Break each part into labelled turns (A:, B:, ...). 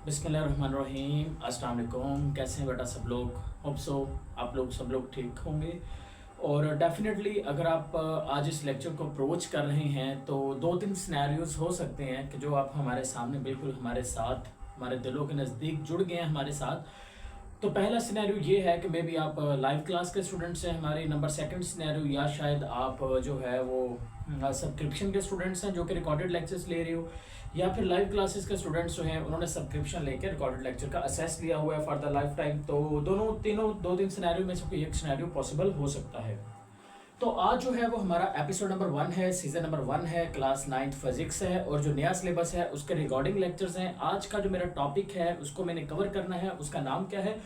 A: बिस्मिल्लाहिर्रहमानिर्रहीम। अस्सलाम वालेकुम। कैसे हैं बेटा सब लोग? होप सो आप लोग सब लोग ठीक होंगे। और डेफिनेटली अगर आप आज इस लेक्चर को अप्रोच कर रहे हैं तो दो तीन सिनेरियोज हो सकते हैं कि जो आप हमारे सामने बिल्कुल हमारे साथ हमारे दिलों के नज़दीक जुड़ गए हैं हमारे साथ। तो पहला सिनेरियो ये है कि मे बी आप लाइव क्लास के स्टूडेंट्स हैं हमारे। नंबर सेकंड सिनेरियो, या शायद आप जो है वो सब्सक्रिप्शन के स्टूडेंट्स हैं जो कि रिकॉर्डेड लेक्चर्स ले रहे हो, या फिर लाइव क्लासेस के स्टूडेंट्स जो हैं उन्होंने सब्सक्रिप्शन लेकर रिकॉर्डेड लेक्चर का असेस लिया हुआ है फॉर द लाइफ टाइम। तो दो तीन सिनेरियो में से कोई एक सिनेरियो पॉसिबल हो सकता है। तो आज जो है वो हमारा एपिसोड नंबर 1 है, सीजन नंबर 1 है, क्लास 9th फिजिक्स है, और जो नया सिलेबस है उसके रिकॉर्डिंग लेक्चर्स हैं। आज का जो मेरा टॉपिक है उसको मैंने कवर करना है, उसका नाम क्या है?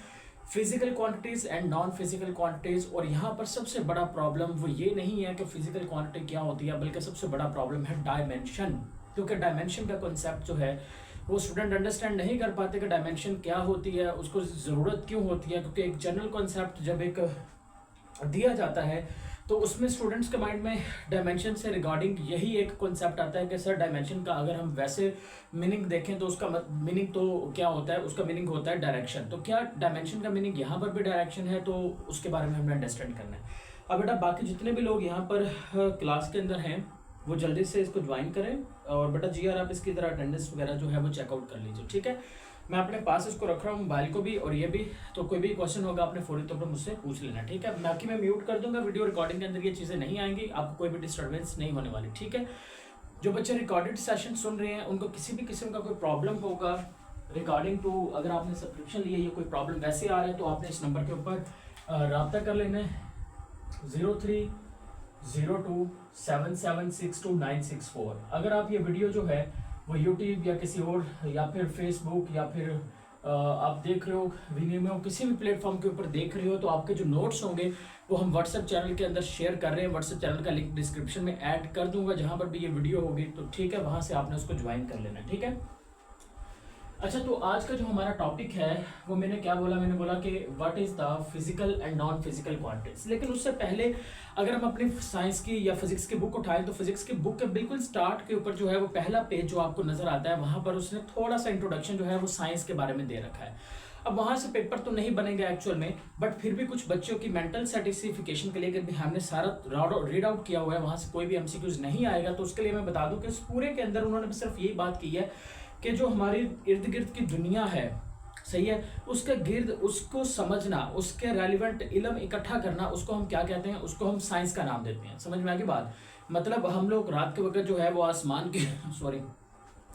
A: Physical quantities and non physical quantities. और यहाँ पर सबसे बड़ा प्रॉब्लम वो ये नहीं है कि फिजिकल क्वांटिटी क्या होती है, बल्कि सबसे बड़ा प्रॉब्लम है डायमेंशन। क्योंकि डायमेंशन का कॉन्सेप्ट जो है वो स्टूडेंट अंडरस्टैंड नहीं कर पाते कि डायमेंशन क्या होती है, उसको ज़रूरत क्यों होती है। क्योंकि एक जनरल कॉन्सेप्ट जब एक दिया जाता है तो उसमें स्टूडेंट्स के माइंड में डायमेंशन से रिगार्डिंग यही एक कॉन्सेप्ट आता है कि सर डायमेंशन का अगर हम वैसे मीनिंग देखें तो उसका मीनिंग तो क्या होता है, उसका मीनिंग होता है डायरेक्शन। तो क्या डायमेंशन का मीनिंग यहाँ पर भी डायरेक्शन है? तो उसके बारे में हमें अंडरस्टैंड करना है। अब बेटा बाकी जितने भी लोग यहाँ पर क्लास के अंदर हैं वो जल्दी से इसको ज्वाइन करें, और बेटा जी आप इसकी तरह अटेंडेंस वगैरह जो है वो चेकआउट कर लीजिए, ठीक है? मैं अपने पास इसको रख रहा हूँ, मोबाइल को भी और ये भी। तो कोई भी क्वेश्चन होगा आपने फौरी तौर पर मुझसे पूछ लेना, ठीक है? बाकी मैं म्यूट कर दूंगा, वीडियो रिकॉर्डिंग के अंदर ये चीज़ें नहीं आएंगी, आपको कोई भी डिस्टर्बेंस नहीं होने वाली, ठीक है? जो बच्चे रिकॉर्डेड सेशन सुन रहे हैं उनको किसी भी किस्म का कोई प्रॉब्लम होगा रिगार्डिंग टू, अगर आपने सब्सक्रिप्शन लिया या कोई प्रॉब्लम वैसे आ रहा है तो आपने इस नंबर के ऊपर रब्ता कर लेना है 03027762 अगर आप ये वीडियो जो है वो यूट्यूब या किसी और या फिर फेसबुक या फिर आप देख रहे हो वीडियो किसी भी प्लेटफॉर्म के ऊपर देख रहे हो, तो आपके जो नोट्स होंगे वो हम व्हाट्सएप चैनल के अंदर शेयर कर रहे हैं। व्हाट्सएप चैनल का लिंक डिस्क्रिप्शन में ऐड कर दूंगा, जहां पर भी ये वीडियो होगी तो ठीक है, वहां से आपने उसको ज्वाइन कर लेना, ठीक है? अच्छा, तो आज का जो हमारा टॉपिक है वो मैंने क्या बोला? मैंने बोला कि what is the physical and non physical quantities. लेकिन उससे पहले अगर हम अपनी साइंस की या फिजिक्स की बुक उठाएं तो फिजिक्स की बुक के बिल्कुल स्टार्ट के ऊपर जो है वो पहला पेज जो आपको नजर आता है वहां पर उसने थोड़ा सा इंट्रोडक्शन जो है वो साइंस के बारे में दे रखा है। अब वहां से पेपर तो नहीं बनेगा एक्चुअल में, बट फिर भी कुछ बच्चों की मेंटल सेटिस्फिकेशन के लिए हमने सारा रीड आउट किया हुआ है, वहां से कोई भी एमसीक्यूज नहीं आएगा। तो उसके लिए मैं बता दूं कि इस पूरे के अंदर उन्होंने सिर्फ यही बात की है कि जो हमारी इर्द गिर्द की दुनिया है, सही है, उसके गिर्द उसको समझना, उसके रेलिवेंट इल्म इकट्ठा करना, उसको हम क्या कहते हैं? उसको हम साइंस का नाम देते हैं। समझ में आ गई बात? मतलब हम लोग रात के वक्त जो है वो आसमान के सॉरी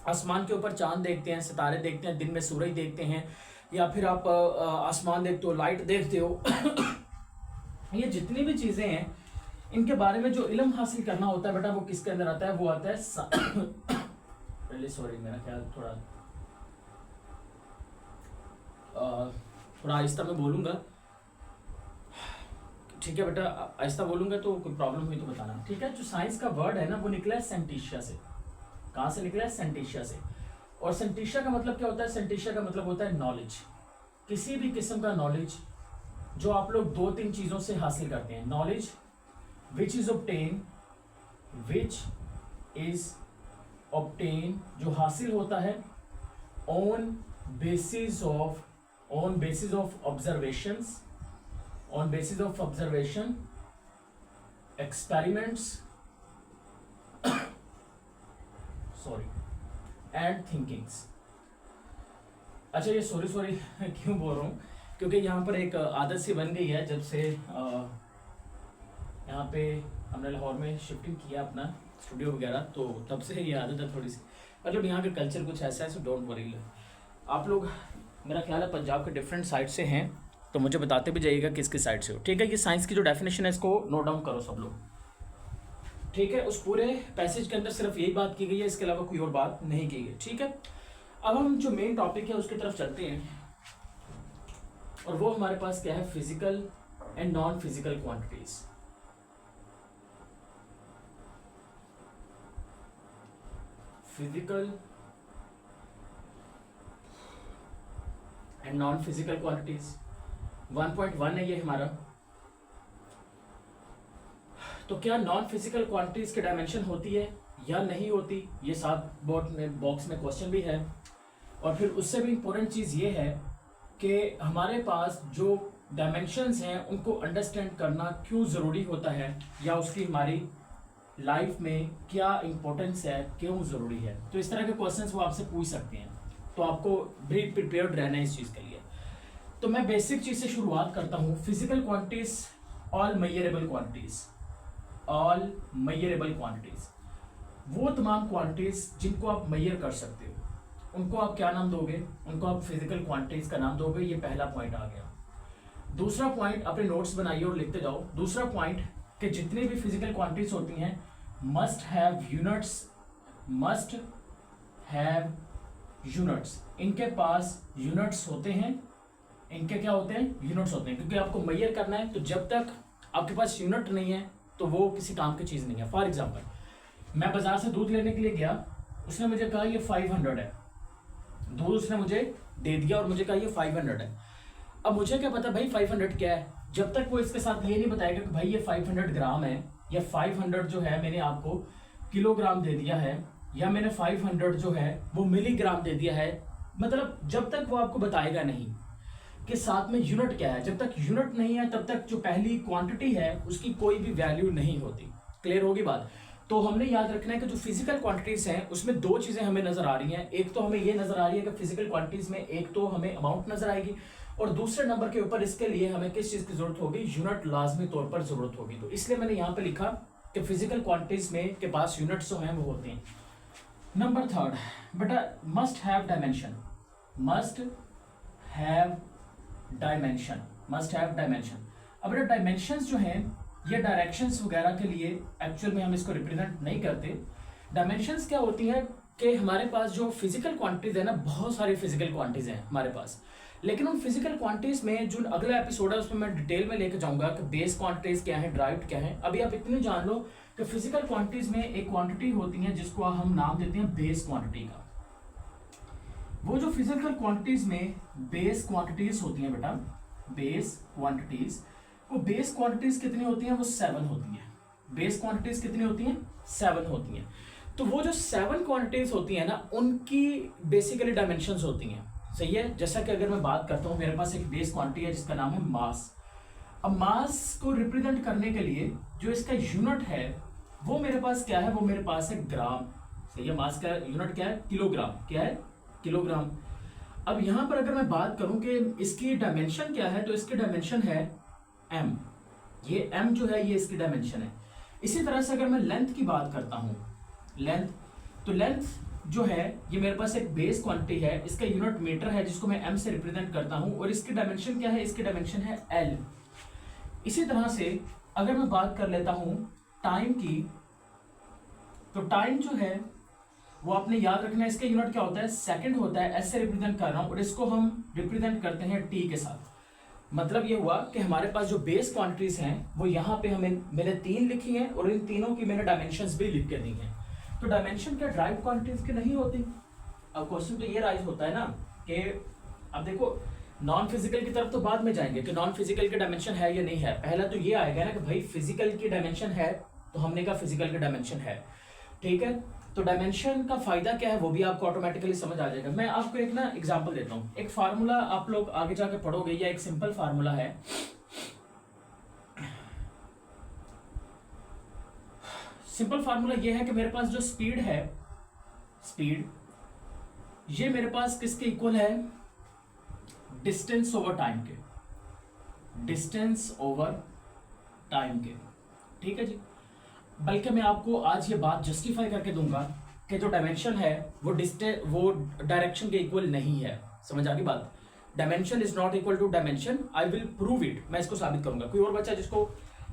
A: आसमान के ऊपर चांद देखते हैं, सितारे देखते हैं, दिन में सूरज देखते हैं, या फिर आप आसमान देखते हो, लाइट देखते हो ये जितनी भी चीजें हैं इनके बारे में जो इल्म हासिल करना होता है बेटा वो किसके अंदर आता है? वो आता है सॉरी मेरा ख्याल थोड़ा आहिस्ता में बोलूंगा, ठीक है बेटा? आहिस्ता बोलूंगा तो कोई प्रॉब्लम हुई तो बताना, ठीक है? जो साइंस का वर्ड है ना वो निकला है सेंटिशिया से। कहाँ से निकला है? सेंटिशिया से। और सेंटिशिया का मतलब क्या होता है? सेंटिशिया का मतलब होता है नॉलेज, किसी भी किस्म का नॉलेज जो आप लोग दो तीन चीजों से हासिल करते हैं। नॉलेज विच इज ऑब्टेन जो हासिल होता है on basis of observation experiments sorry and thinkings. अच्छा, ये सॉरी क्यों बोल रहा हूँ? क्योंकि यहाँ पर एक आदत सी बन गई है, जब से यहाँ पे हमने लाहौर में शिफ्टिंग किया अपना स्टूडियो वगैरह, तो तब से ये आदत है थोड़ी सी। मतलब यहाँ का कल्चर कुछ ऐसा है, सो डोंट वरी। आप लोग मेरा ख्याल है पंजाब के डिफरेंट साइड से हैं, तो मुझे बताते भी जाइएगा किस किस साइड से हो, ठीक है? ये साइंस की जो डेफिनेशन है इसको नोट डाउन करो सब लोग, ठीक है? उस पूरे पैसेज के अंदर सिर्फ यही बात की गई है, इसके अलावा कोई और बात नहीं की गई, ठीक है? अब हम जो मेन टॉपिक है उसकी तरफ चलते हैं, और वो हमारे पास क्या है? Physical and non physical quantities. Physical and non physical quantities 1.1 है ये हमारा। तो क्या नॉन फिजिकल क्वांटिटीज की डायमेंशन होती है या नहीं होती? ये साथ बोर्ड में बॉक्स में क्वेश्चन भी है। और फिर उससे भी इम्पोर्टेंट चीज़ ये है कि हमारे पास जो डायमेंशंस हैं उनको अंडरस्टैंड करना क्यों ज़रूरी होता है, या उसकी हमारी लाइफ में क्या इम्पोर्टेंस है, क्यों ज़रूरी है। तो इस तरह के क्वेश्चंस वो आपसे पूछ सकते हैं, तो आपको भी प्रिपेयर्ड रहना है इस चीज़ के लिए। तो मैं बेसिक चीज़ से शुरुआत करता हूँ। Physical quantities, all measurable quantities, all measurable quantities, वो तमाम क्वांटिटीज जिनको आप मेजर कर सकते हो उनको आप क्या नाम दोगे, उनको आप फिजिकल क्वांटिटीज का नाम दोगे। ये पहला पॉइंट आ गया। दूसरा पॉइंट, अपने नोट्स बनाइए और लिखते जाओ। दूसरा पॉइंट कि जितनी भी फिजिकल क्वांटिटीज होती हैं must have units, must have units. इनके पास यूनिट्स होते हैं, इनके क्या होते हैं, यूनिट्स होते हैं, क्योंकि आपको मेजर करना है। तो जब तक आपके पास यूनिट नहीं है तो वो किसी काम की चीज़ नहीं है। फॉर एग्जांपल, मैं बाजार से दूध लेने के लिए गया, उसने मुझे कहा ये 500 है, दूध उसने मुझे दे दिया और मुझे कहा ये 500 है। अब मुझे क्या पता भाई 500 क्या है, जब तक वो इसके साथ ये नहीं बताएगा कि भाई ये 500 ग्राम है, या 500 जो है मैंने आपको किलोग्राम दे दिया है, या मैंने 500 जो है वो मिलीग्राम दे दिया है। मतलब जब तक वो आपको बताएगा नहीं कि साथ में यूनिट क्या है, जब तक यूनिट नहीं है तब तक जो पहली क्वांटिटी है उसकी कोई भी वैल्यू नहीं होती। क्लियर होगी बात। तो हमने याद रखना है कि जो फिजिकल क्वांटिटीज हैं उसमें दो चीजें हमें नजर आ रही हैं। एक तो हमें ये नजर आ रही है कि फिजिकल क्वांटिटीज में एक तो हमें अमाउंट नजर आएगी, और दूसरे नंबर के ऊपर इसके लिए हमें किस चीज की जरूरत होगी, यूनिट लाजमी तौर पर जरूरत होगी। तो इसलिए मैंने यहाँ पे लिखा कि फिजिकल क्वांटिटीज में के पास यूनिट्स जो हैं वो होते हैं। नंबर थर्ड, बेटा must have dimension, must have dimension, must have dimension. अब बेटा डायमेंशंस जो हैं ये डायरेक्शंस वगैरह के लिए एक्चुअल में हम इसको रिप्रेजेंट नहीं करते। डायमेंशंस क्या होती हैं कि हमारे पास जो फिजिकल क्वांटिटीज है ना, बहुत सारी फिजिकल क्वांटिटीज हैं हमारे पास, लेकिन उन फिजिकल क्वांटिटीज में जो अगला एपिसोड है उसमें मैं डिटेल में लेकर जाऊंगा कि बेस क्वांटिटीज क्या है, ड्राइव्ड क्या है। अभी आप इतने जान लो कि फिजिकल क्वांटिटीज में एक क्वांटिटी होती है जिसको हम नाम देते हैं बेस क्वांटिटी का। वो जो फिजिकल क्वांटिटीज में बेस क्वांटिटीज होती हैं बेटा, बेस क्वांटिटीज, वो बेस क्वांटिटीज कितनी होती हैं, वो 7 होती हैं। बेस क्वांटिटीज कितनी होती हैं, 7 होती हैं। तो वो जो 7 क्वांटिटीज होती हैं ना, उनकी बेसिकली डायमेंशंस होती हैं। सही है। जैसा कि अगर मैं बात करता हूँ, मेरे पास एक बेस क्वांटिटी है जिसका नाम है मास। अब मास को रिप्रेजेंट करने के लिए जो इसका यूनिट है वो मेरे पास क्या है, वो मेरे पास है ग्राम। सही है। मास का यूनिट क्या है, किलोग्राम। क्या है, किलोग्राम। अब यहां पर अगर मैं बात करूं कि इसकी डायमेंशन क्या है, तो इसकी डायमेंशन है m। ये m जो है ये इसकी डायमेंशन है। इसी तरह से अगर मैं लेंथ की बात करता हूं, लेंथ, तो लेंथ जो है ये मेरे पास एक बेस क्वांटिटी है, इसका यूनिट मीटर है जिसको मैं m से रिप्रेजेंट करता हूं, और इसकी डायमेंशन क्या है, इसकी डायमेंशन है l। इसी तरह से अगर मैं बात कर लेता हूं टाइम की, तो टाइम जो है वो आपने याद रखना है, इसका यूनिट क्या होता है, सेकंड होता है। एस से रिप्रेजेंट कर रहा हूं और इसको हम रिप्रेजेंट करते हैं टी के साथ। मतलब ये हुआ कि हमारे पास जो बेस क्वांटिटीज हैं वो यहाँ पे हमें मैंने 3 लिखी हैं, और इन तीनों की मैंने डायमेंशंस भी लिख के दी हैं। तो डायमेंशन क्या ड्राइव क्वांटिटीज की नहीं होती। अब क्वेश्चन तो ये राइज होता है ना कि अब देखो नॉन फिजिकल की तरफ तो बाद में जाएंगे कि नॉन फिजिकल की डायमेंशन है या नहीं है। पहला तो ये आएगा ना कि भाई फिजिकल की डायमेंशन है, तो हमने कहा फिजिकल की डायमेंशन है। ठीक है। तो डायमेंशन का फायदा क्या है वो भी आपको ऑटोमेटिकली समझ आ जाएगा। मैं आपको एक ना एग्जांपल देता हूँ। एक फार्मूला आप लोग आगे जाके पढ़ोगे, या एक सिंपल फार्मूला है। सिंपल फार्मूला ये है कि मेरे पास जो स्पीड है, स्पीड ये मेरे पास किसके इक्वल है, डिस्टेंस ओवर टाइम के, डिस्टेंस ओवर टाइम के। ठीक है जी। बल्कि मैं आपको आज ये बात जस्टिफाई करके दूंगा कि जो डायमेंशन है वो वो डायरेक्शन के इक्वल नहीं है। समझ आ गई बात। Dimension is not equal to dimension. I will prove it. मैं इसको साबित करूंगा। कोई और बच्चा जिसको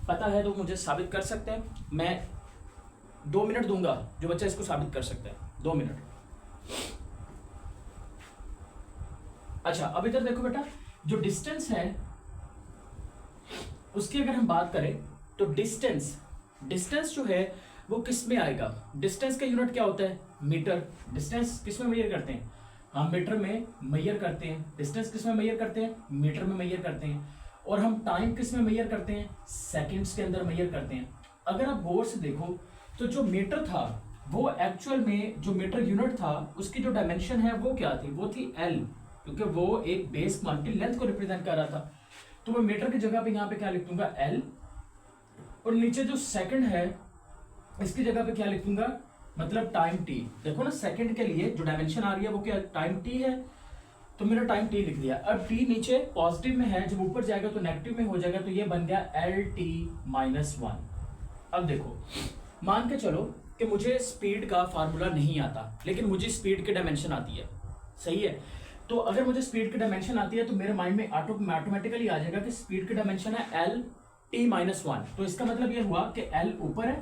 A: पता है तो मुझे साबित कर सकते हैं। मैं 2 मिनट दूंगा जो बच्चा इसको साबित कर सकता है। 2 मिनट। अच्छा, अब इधर देखो बेटा, जो डिस्टेंस है उसकी अगर हम बात करें तो डिस्टेंस जो है वो किस में आएगा, डिस्टेंस का यूनिट क्या होता है, मीटर। डिस्टेंस किस में मेजर करते हैं, हम मीटर में मेजर करते हैं। डिस्टेंस किस में मेजर करते हैं, मीटर में मेजर करते हैं। और हम टाइम किस में मेजर करते हैं, सेकंड्स के अंदर मेजर करते हैं। अगर आप गौर से देखो तो जो मीटर था वो एक्चुअल में जो मीटर यूनिट था उसकी जो डायमेंशन है वो क्या थी, वो थी एल, क्योंकि वो एक बेस क्वांटिटी लेंथ को रिप्रेजेंट कर रहा था। तो मैं मीटर की जगह पे यहाँ पे क्या लिख दूंगा, एल, और नीचे जो सेकंड है इसकी जगह पे क्या लिख दूंगा, मतलब टाइम टी। देखो ना सेकंड के लिए जो डायमेंशन आ रही है वो क्या टाइम टी है, तो मैंने टाइम टी लिख दिया। अब टी नीचे पॉजिटिव में है, जब ऊपर जाएगा तो नेगेटिव में हो जाएगा, तो ये बन गया एल टी माइनस वन। अब देखो मान के चलो कि मुझे स्पीड का फार्मूला नहीं आता, लेकिन मुझे स्पीड की डायमेंशन आती है, सही है। तो अगर मुझे स्पीड की डायमेंशन आती है तो मेरे माइंड में ऑटोमेटिकली आ जाएगा कि स्पीड की डायमेंशन है एल टी माइनस वन। तो इसका मतलब ये हुआ कि एल ऊपर है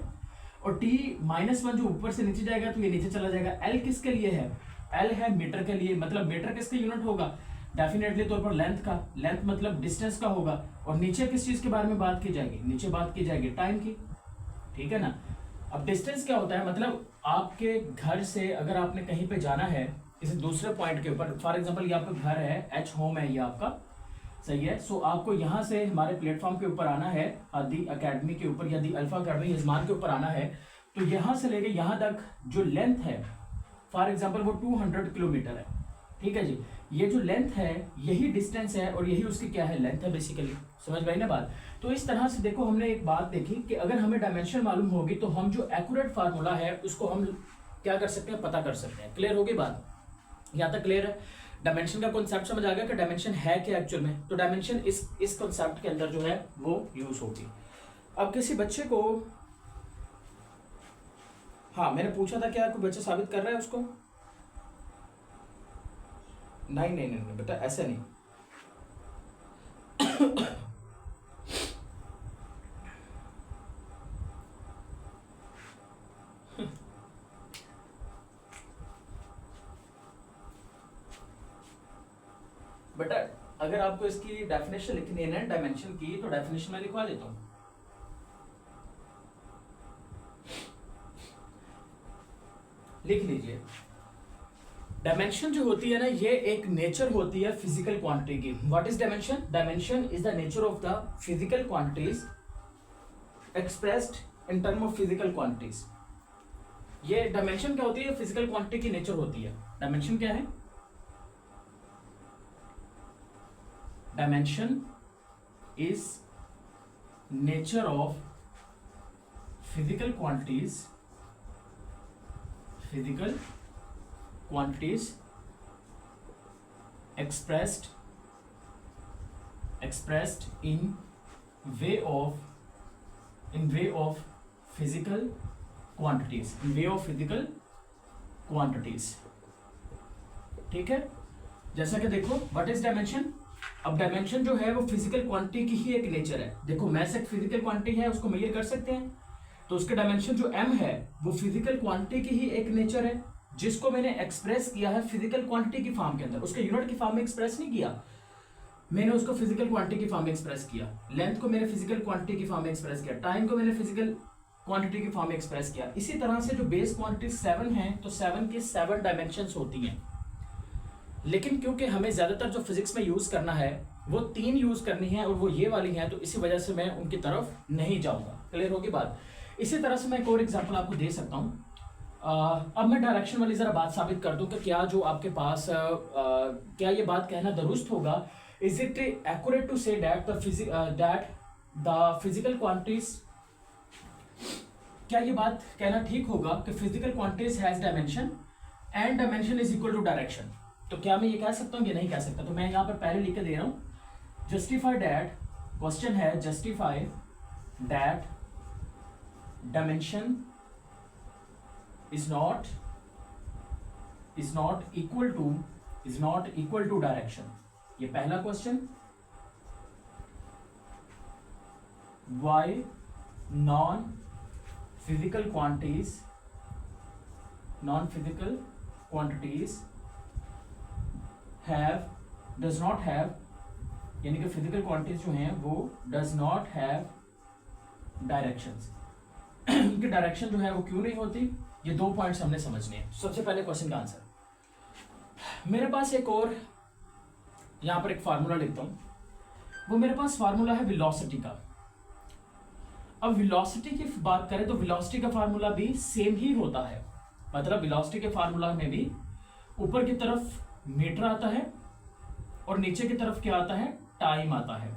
A: और टी माइनस वन जो ऊपर से नीचे जाएगा तो ये नीचे चला जाएगा। एल किसके लिए है, एल है मीटर के लिए, मतलब मीटर किसका यूनिट होगा, डेफिनेटली तौर पर लेंथ का, लेंथ मतलब डिस्टेंस का होगा। और नीचे किस चीज के बारे में बात की जाएगी, नीचे बात की जाएगी टाइम की, ठीक है ना। अब डिस्टेंस क्या होता है, मतलब आपके घर से अगर आपने कहीं पे जाना है किसी दूसरे पॉइंट के ऊपर, फॉर एग्जांपल ये आपका घर है, एच होम है ये आपका, सही है। सो आपको यहाँ से हमारे प्लेटफॉर्म के ऊपर आना है, दी अकेडमी के ऊपर या दी अल्फा अकेडमी यजमान के ऊपर आना है, तो यहाँ से लेके यहाँ तक जो लेंथ है फॉर एग्जांपल वो 200 किलोमीटर है, ठीक है जी। ये जो लेंथ है यही डिस्टेंस है और यही उसकी क्या है, लेंथ है बेसिकली, समझ गई ना बात। तो इस तरह से देखो हमने एक बात देखी कि अगर हमें डायमेंशन मालूम होगी तो हम जो एक्यूरेट फार्मूला है उसको हम क्या कर सकते हैं, पता कर सकते हैं। क्लियर होगी बात, यहाँ तक क्लियर है। डायमेंशन का कॉन्सेप्ट समझ आ गया कि डायमेंशन है क्या एक्चुअल में, तो डायमेंशन इस कॉन्सेप्ट के अंदर जो है वो यूज होगी। अब किसी बच्चे को, हाँ मैंने पूछा था क्या कोई बच्चा साबित कर रहा है उसको, नहीं नहीं नहीं, नहीं बेटा ऐसे नहीं। बेटा अगर आपको इसकी डेफिनेशन लिखनी है ना डायमेंशन की, तो डेफिनेशन में लिखवा देता हूं, लिख लीजिए। डायमेंशन जो होती है ना ये एक नेचर होती है फिजिकल क्वांटिटी की। What is dimension, dimension is the nature of the physical quantities expressed in term of physical quantities. ये डायमेंशन क्या होती है, फिजिकल क्वांटिटी की नेचर होती है। डायमेंशन क्या है, dimension is nature of physical quantities, physical quantities expressed in way of physical quantities, in way of physical quantities, ठीक है। जैसा कि देखो व्हाट इज डायमेंशन, अब डायमेंशन जो है वो फिजिकल क्वांटिटी की ही एक नेचर है। देखो मैस एक फिजिकल क्वांटिटी है, उसको मेजर कर सकते हैं, तो उसके डायमेंशन जो m है वो फिजिकल क्वांटिटी की ही एक नेचर है, जिसको मैंने एक्सप्रेस किया है फिजिकल क्वांटिटी की फॉर्म के अंदर। उसके यूनिट की फॉर्म में एक्सप्रेस नहीं किया मैंने, उसको फिजिकल क्वांटिटी की फॉर्म में एक्सप्रेस किया। लेंथ को मैंने फिजिकल क्वांटिटी की फॉर्म में एक्सप्रेस किया, टाइम को मैंने फिजिकल क्वांटिटी की फॉर्म में एक्सप्रेस किया। इसी तरह से जो बेस क्वांटिटी 7 है, तो 7 की 7 डायमेंशंस होती हैं, लेकिन क्योंकि हमें ज्यादातर जो फिजिक्स में यूज करना है वो 3 यूज करनी है और वो ये वाली है, तो इसी वजह से मैं उनकी तरफ नहीं जाऊंगा। क्लियर होगी बात। इसी तरह से मैं एक और एग्जांपल आपको दे सकता हूँ। अब मैं डायरेक्शन वाली जरा बात साबित कर दूं कि क्या जो आपके पास क्या ये बात कहना दुरुस्त होगा, is it accurate to say that the physical quantities, क्या ये बात कहना ठीक होगा कि physical quantities has dimension and dimension is equal to direction. तो क्या मैं ये कह सकता हूँ, ये नहीं कह सकता। तो मैं यहाँ पर पहले लिख के दे रहा हूँ, जस्टिफाई दैट, क्वेश्चन है justify that dimension is not equal to direction। ये पहला question. why non physical quantities does not have, यानी कि फिजिकल क्वांटिटीज जो हैं वो does not have directions। इनकी डायरेक्शन जो है वो क्यों नहीं होती, ये 2 पॉइंट्स हमने समझने हैं। सबसे पहले क्वेश्चन का आंसर, मेरे पास एक और यहां पर एक फार्मूला लिखता हूं, वो मेरे पास फार्मूला है वेलोसिटी का। अब वेलोसिटी की बात करें तो वेलोसिटी का फार्मूला भी सेम ही होता है। मतलब वेलोसिटी के फार्मूला में भी ऊपर की तरफ मीटर आता है और नीचे की तरफ क्या आता है, टाइम आता है,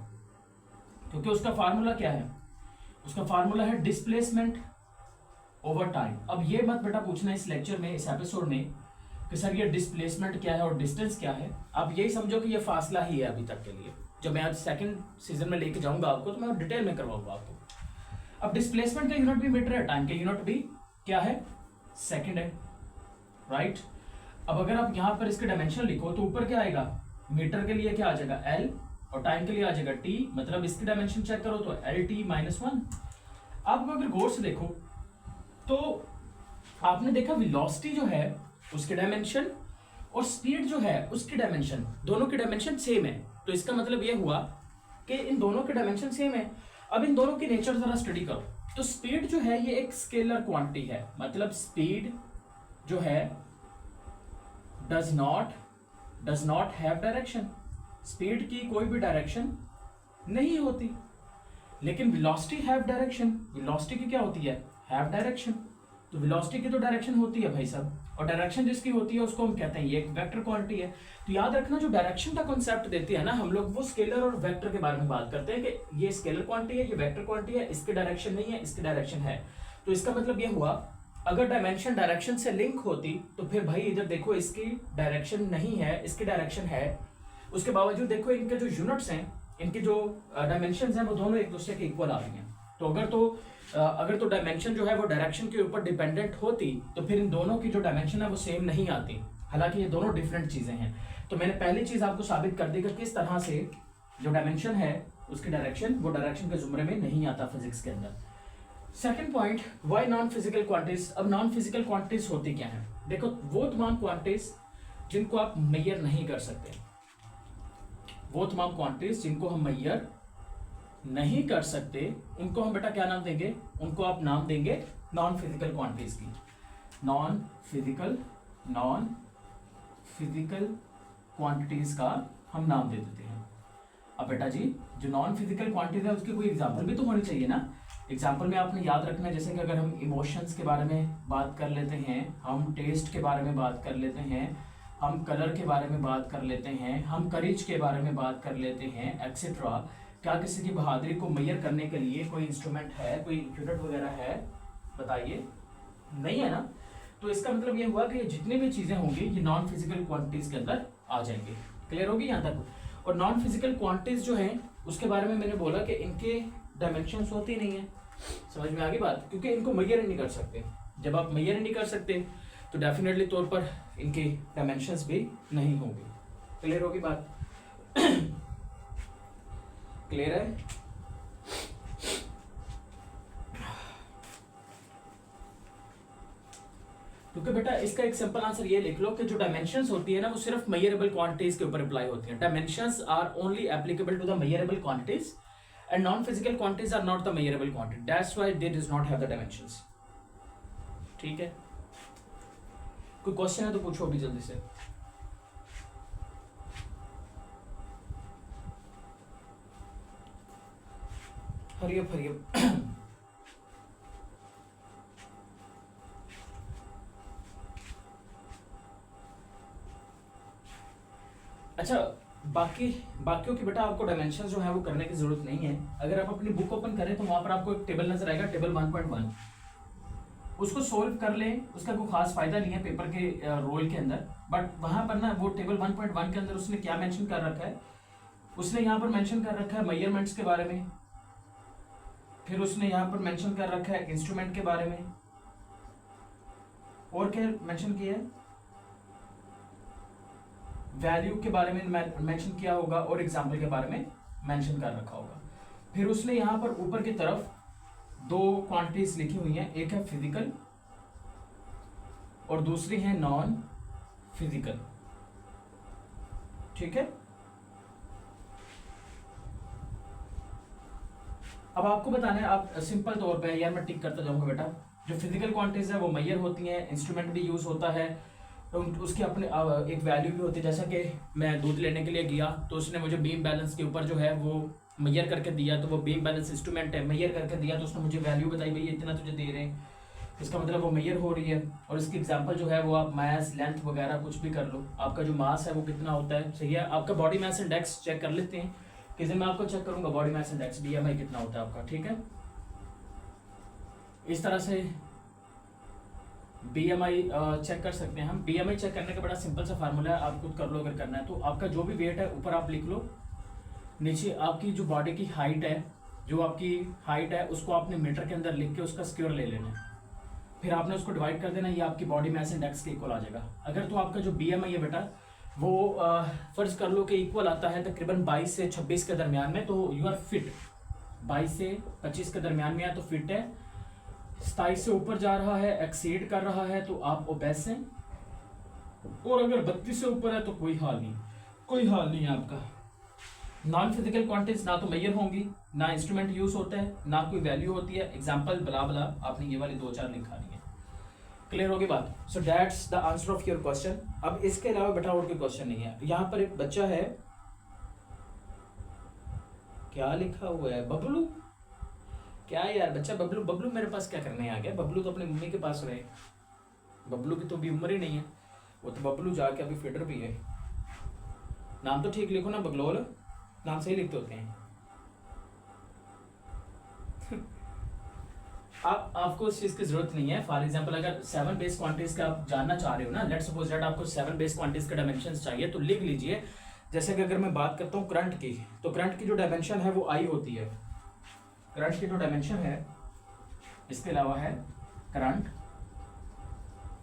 A: क्योंकि उसका फार्मूला क्या है, उसका फार्मूला है डिस्प्लेसमेंट ओवर टाइम। अब ये मत बेटा पूछना इस लेक्चर में, इस एपिसोड में, कि सर ये डिस्प्लेसमेंट क्या है और डिस्टेंस क्या है। आप यही समझो कि ये फासला ही है अभी तक के लिए। जब मैं आज सेकंड सीजन में लेके जाऊंगा आपको तो मैं डिटेल में करवाऊंगा आपको। अब डिस्प्लेसमेंट का यूनिट भी मीटर है, टाइम का यूनिट भी क्या है, सेकंड है, राइट। अब अगर आप यहाँ पर इसके डायमेंशन लिखो तो ऊपर क्या आएगा, मीटर के लिए क्या आ जाएगा L और टाइम के लिए आ जाएगा T, मतलब इसकी डायमेंशन चेक करो तो LT - 1। आप अगर गौर से देखो तो आपने देखा वेलोसिटी जो है उसके डायमेंशन और स्पीड जो है उसकी डायमेंशन, दोनों की डायमेंशन सेम है। तो इसका मतलब यह हुआ कि इन दोनों के डायमेंशन सेम है। अब इन दोनों की नेचर जरा स्टडी करो तो स्पीड जो है ये एक स्केलर क्वांटिटी है, मतलब स्पीड जो है does not have direction, speed की कोई भी डायरेक्शन नहीं होती। लेकिन वेलोसिटी हैव डायरेक्शन, वेलोसिटी की क्या होती है, हैव डायरेक्शन। तो वेलोसिटी की तो डायरेक्शन होती है भाई साहब, और डायरेक्शन जिसकी होती है उसको हम कहते हैं ये एक वेक्टर क्वांटिटी है। तो याद रखना जो डायरेक्शन का कॉन्सेप्ट देती है ना हम लोग, वो स्केलर और वेक्टर के बारे में बात करते हैं कि ये स्केलर क्वांटिटी है, ये वेक्टर क्वांटिटी है, इसकी डायरेक्शन नहीं है, इसकी डायरेक्शन है। तो इसका मतलब ये हुआ अगर डायमेंशन डायरेक्शन से लिंक होती तो फिर भाई इधर देखो इसकी डायरेक्शन नहीं है, इसकी डायरेक्शन है, उसके बावजूद देखो इनके जो यूनिट्स हैं, इनके जो डायमेंशंस हैं वो दोनों एक दूसरे के इक्वल आ रही हैं। तो अगर तो डायमेंशन जो है वो डायरेक्शन के ऊपर डिपेंडेंट होती तो फिर इन दोनों की जो डायमेंशन है वो सेम नहीं आती, हालांकि ये दोनों डिफरेंट चीजें हैं। तो मैंने पहली चीज आपको साबित कर दी कि किस तरह से जो डायमेंशन है उसकी डायरेक्शन वो डायरेक्शन के जुमरे में नहीं आता फिजिक्स के अंदर। Second point, why non physical quantities. अब नॉन फिजिकल क्वांटिटीज होती क्या है, देखो वो तमाम क्वांटिटीज जिनको आप मेजर नहीं कर सकते, वो तमाम क्वांटिटीज जिनको हम मेजर नहीं कर सकते उनको हम बेटा क्या नाम देंगे, उनको आप नाम देंगे नॉन फिजिकल क्वांटिटीज की। नॉन फिजिकल क्वांटिटीज का हम नाम दे देते हैं। अब बेटा जी जो नॉन फिजिकल क्वांटिटीज है उसकी कोई एग्जांपल भी तो होनी चाहिए ना। एग्जाम्पल में आपने याद रखना है, जैसे कि अगर हम इमोशंस के बारे में बात कर लेते हैं, हम टेस्ट के बारे में बात कर लेते हैं, हम कलर के बारे में बात कर लेते हैं, हम करेज के बारे में बात कर लेते हैं एक्सेट्रा। क्या किसी की बहादुरी को मेजर करने के लिए कोई इंस्ट्रूमेंट है, कोई यूनिट वगैरह है, बताइए, नहीं है ना। तो इसका मतलब ये हुआ कि ये जितनी भी चीजें होंगी ये नॉन फिजिकल क्वांटिटीज के अंदर आ जाएंगे। क्लियर होगी यहाँ तक। और नॉन फिजिकल क्वांटिटीज जो हैं उसके बारे में मैंने बोला कि इनके डायमेंशंस होती नहीं है, समझ में आ गई बात, क्योंकि इनको मेजर ही नहीं कर सकते। जब आप मेजर ही नहीं कर सकते तो डेफिनेटली तौर पर इनके डायमेंशंस भी नहीं होंगे। क्लियर होगी बात। क्लियर है। क्योंकि बेटा इसका एक सिंपल आंसर ये लिख लो कि जो डायमेंशंस होती है ना वो सिर्फ मेजरेबल क्वांटिटीज के ऊपर अप्लाई होती हैं। Dimensions are only applicable to the measurable quantities and non-physical quantities are not the measurable quantity. That's why they does not have the dimensions. ठीक है, कोई क्वेश्चन है तो पूछो अभी जल्दी से। Hurry up. अच्छा बाकियों की बेटा आपको डायमेंशन जो है वो करने की जरूरत नहीं है। अगर आप अपनी बुक ओपन करें तो वहां पर आपको एक टेबल नजर आएगा, टेबल 1.1, उसको सोल्व कर लें। उसका कोई खास फायदा नहीं है पेपर के रोल के अंदर, बट वहां पर ना वो टेबल 1.1 के अंदर उसने क्या मेंशन कर रखा है, उसने यहाँ पर मेंशन कर रखा है मेजरमेंट्स के बारे में, फिर उसने यहाँ पर मेंशन कर रखा है इंस्ट्रूमेंट के बारे में, और क्या मेंशन किया है, वैल्यू के बारे में मेंशन किया होगा, और एग्जाम्पल के बारे में मेंशन कर रखा होगा। फिर उसने यहाँ पर ऊपर की तरफ दो क्वांटिटीज लिखी हुई हैं, एक है फिजिकल और दूसरी है नॉन फिजिकल। ठीक है, अब आपको बताना है, आप सिंपल तौर पे यार मैं टिक करता जाऊंगा बेटा, जो फिजिकल क्वांटिटीज है वो मेजर होती हैं, इंस्ट्रूमेंट भी यूज होता है, तो उसकी अपने एक वैल्यू भी होती है। जैसा कि मैं दूध लेने के लिए गया तो उसने मुझे बीम बैलेंस के ऊपर जो है वो मेजर करके दिया, तो वो बीम बैलेंस इंस्ट्रूमेंट है, मेजर करके दिया तो उसने मुझे वैल्यू बताई, भाई इतना तुझे दे रहे हैं। इसका मतलब वो मेजर हो रही है। और इसकी एग्जांपल जो है वो आप मास लेंथ वगैरह कुछ भी कर लो, आपका जो मास है वो कितना होता है, सही है। आपका बॉडी मास इंडेक्स चेक कर लेते हैं, किस दिन मैं आपको चेक करूंगा बॉडी मास इंडेक्स BMI कितना होता है आपका, ठीक है। इस तरह से BMI चेक कर सकते हैं हम। BMI चेक करने का बड़ा सिंपल सा फार्मूला है, आप खुद कर लो अगर करना है तो। आपका जो भी वेट है ऊपर आप लिख लो, नीचे आपकी जो बॉडी की हाइट है, जो आपकी हाइट है उसको आपने मीटर के अंदर लिख के उसका स्क्वायर ले लेना है, फिर आपने उसको डिवाइड कर देना, ये आपकी बॉडी मास इंडेक्स के इक्वल आ जाएगा। अगर तो आपका जो BMI है बेटा वो फर्ज कर लो कि इक्वल आता है तकरीबन 22 से 26 के दरमियान में, तो यू आर फिट। 22 से 25 के दरमियान में है तो फिट है। 27 से ऊपर जा रहा है, एक्सीड कर रहा है तो आप ओबेस हैं। और अगर 32 से ऊपर है तो कोई हाल नहीं, कोई हाल नहीं है आपका। नॉन फिजिकल क्वांटिटीज ना तो मेजर होंगी, ना इंस्ट्रूमेंट यूज होता है, ना कोई वैल्यू होती है। एग्जांपल बला बला आपने ये वाली 2-4 लिखानी है। क्लियर होगी बात? So that's the answer of your question. अब इसके अलावा बेटा और कोई क्वेश्चन नहीं है। यहाँ पर एक बच्चा है, क्या लिखा हुआ है, बबलू। क्या यार बच्चा बबलू, बबलू मेरे पास क्या करने आ गया? बबलू तो अपनी मम्मी के पास रहे, बबलू की तो अभी उम्र ही नहीं है, वो तो बबलू जाके अभी फिटर भी है। नाम तो ठीक लिखो ना, बगलोल नाम सही लिखते होते हैं। आपको इस चीज की जरूरत नहीं है। फॉर एग्जांपल अगर 7 बेस क्वांटिटीज का आप जानना चाह रहे हो ना, लेट्स सपोज दैट आपको 7 बेस क्वांटिटीज के डायमेंशंस चाहिए, तो लिख लीजिए। जैसे कि अगर मैं बात करता हूँ करंट की, तो करंट की जो डायमेंशन है वो I होती है। करंट की जो डायमेंशन है, इसके अलावा है करंट,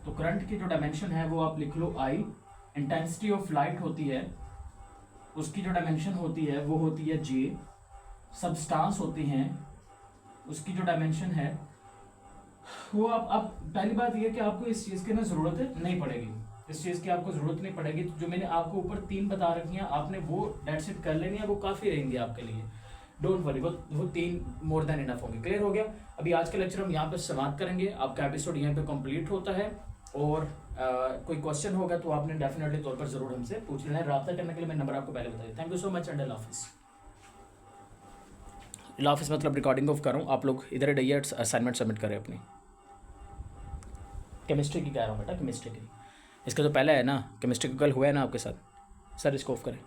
A: तो करंट की जो डायमेंशन है वो आप लिख लो I। इंटेंसिटी ऑफ लाइट होती है, उसकी जो डायमेंशन होती है वो होती है J। सब्सटेंस होती हैं, उसकी जो डायमेंशन है वो आप पहली बात ये कि आपको इस चीज़ की ना ज़रूरत नहीं पड़ेगी, इस चीज़ की आपको ज़रूरत नहीं पड़ेगी। तो जो मैंने आपको ऊपर 3 बता रखी हैं, आपने वो डेट सेट कर लेनी है, वो काफ़ी रहेंगी आपके लिए। डोंट वरी, वो 3 मोर देन इनफ होंगे। क्लियर हो गया? अभी आज का लेक्चर हम यहाँ पर समाप्त करेंगे, आपका एपिसोड यहाँ पे कंप्लीट होता है। और कोई क्वेश्चन होगा तो आपने डेफिनेटली तौर पर ज़रूर हमसे पूछ लेना है। रब्ता करने के लिए मैं नंबर आपको पहले बताया। Thank you so much and अल्लाह हाफिज़। अल्लाह हाफिज़ मतलब रिकॉर्डिंग ऑफ कर रहा हूँ, आप लोग इधर रहिए, असाइनमेंट सबमिट करें अपनी। केमिस्ट्री की कह रहा हूँ बेटा, केमिस्ट्री की। इसका तो पहला है ना, केमिस्ट्री का कल हुआ है ना आपके साथ। सर इसको ऑफ करें।